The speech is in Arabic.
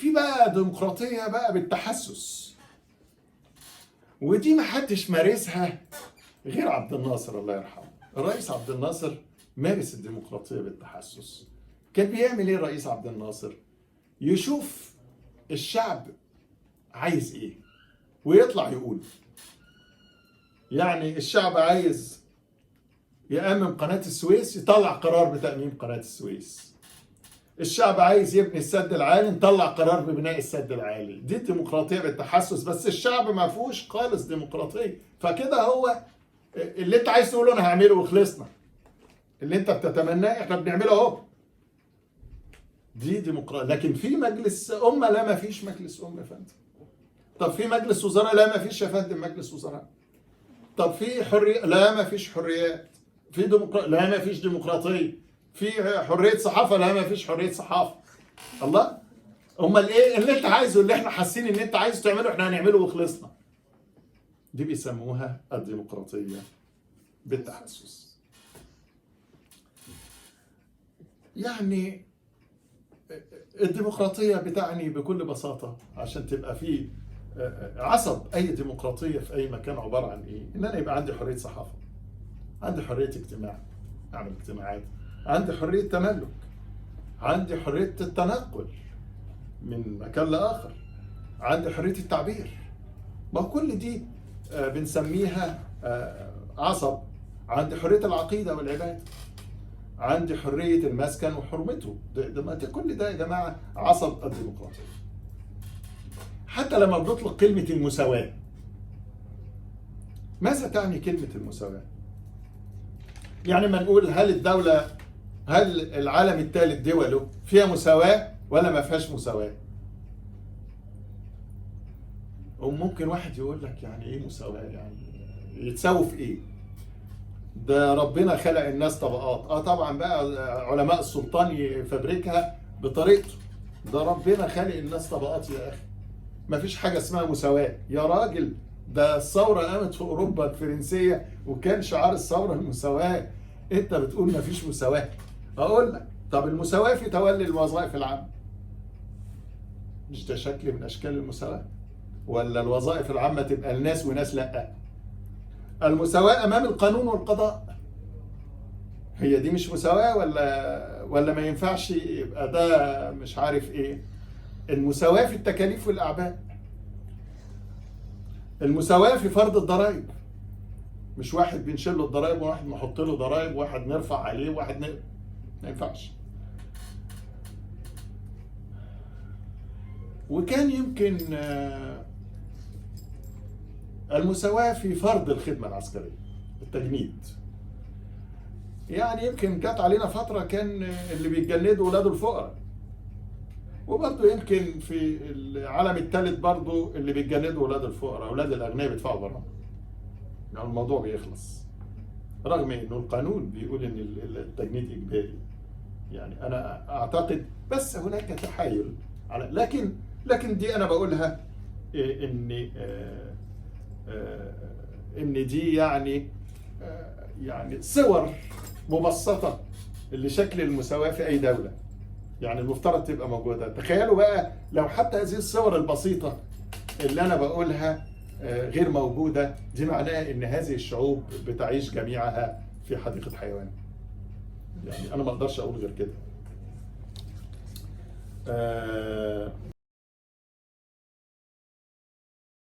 في بقى ديمقراطية بقى بالتحسس، ودي ما حدش مارسها غير عبد الناصر الله يرحمه. الرئيس عبد الناصر مارس الديمقراطية بالتحسس. كان بيعمل ايه الرئيس عبد الناصر؟ يشوف الشعب عايز ايه ويطلع يقول. يعني الشعب عايز يأمم قناة السويس، يطلع قرار بتأميم قناة السويس. الشعب عايز يبني السد العالي، نطلع قرار ببناء السد العالي. دي الديمقراطية بالتحسس. بس الشعب ما فيهوش خالص ديمقراطية. فكده هو اللي انت عايز تقوله انا هعمله وخلصنا، اللي انت بتتمناه احنا بنعمله اهو. دي ديمقراطية. لكن في مجلس أمة؟ لا، ما فيش مجلس أمة يا فندم. طب في مجلس وزراء؟ لا، ما فيش يا فندم مجلس وزراء. طب في حرية؟ لا، ما فيش حريات. في لا، ما فيش ديمقراطية. في حرية صحافة؟ لا، ما فيش حرية صحافة. الله، امال ايه اللي انت عايزه، اللي احنا حاسين ان انت عايز تعمله احنا هنعمله وخلصنا. دي بيسموها الديمقراطية بالتحسس. يعني الديمقراطية بتعني بكل بساطة، عشان تبقى في عصب أي ديمقراطية في أي مكان، عبارة عن إيه؟ إن أنا يبقى عندي حرية صحافة، عندي حرية اجتماع، أعمل اجتماعات، عندي حرية تملك، عندي حرية التنقل من مكان لآخر، عندي حرية التعبير. ما كل دي بنسميها عصب. عندي حرية العقيدة والعبادة، عندي حرية المسكن وحرمته. ده كل ده يا جماعة عصب الديمقراطية. حتى لما بنطلق كلمة المساواة، ماذا تعني كلمة المساواة؟ يعني ما نقول هل العالم الثالث دوله فيها مساواة ولا ما فيهاش مساواة؟ وممكن واحد يقول لك يعني ايه مساواة؟ يعني يتساووا في ايه؟ ده ربنا خلق الناس طبقات. طبعا بقى علماء السلطان يفبركها بطريقته. ده ربنا خلق الناس طبقات يا اخي. ما فيش حاجة اسمها مساواة يا راجل. ده الثورة قامت في أوروبا الفرنسية وكان شعار الثورة المساواة. أنت بتقول ما فيش مساواة. أقول لك طب المساواة في تولي الوظائف العامة، مش ده شكل من أشكال المساواة؟ ولا الوظائف العامة تبقى لناس وناس لأ؟ المساواة أمام القانون والقضاء، هي دي مش مساواة؟ ولا ما ينفعش يبقى ده مش عارف إيه؟ المساواة في التكاليف والأعباء، المساواة في فرض الضرائب. مش واحد بنشيل له الضرائب وواحد نحط له ضرائب وواحد نرفع عليه وواحد ما ينفعش. وكان يمكن المساواة في فرض الخدمة العسكرية، التجنيد. يعني يمكن جت علينا فترة كان اللي بيتجندوا ولاده الفقراء، وبرضه يمكن في العالم الثالث برضه اللي بيتجندوا ولاد الفقراء، ولاد الأغنياء بيدفعوا برامج. يعني الموضوع بيخلص، رغم انه القانون بيقول ان التجنيد اجباري. يعني انا اعتقد بس هناك تحايل على، لكن دي انا بقولها ان دي يعني صور مبسطة لشكل المساواة في اي دولة. يعني المفترض تبقى موجودة. تخيلوا بقى لو حتى هذه الصور البسيطة اللي انا بقولها غير موجودة، دي معناها ان هذه الشعوب بتعيش جميعها في حديقة حيوان. يعني انا ما اقدرش اقول غير كده.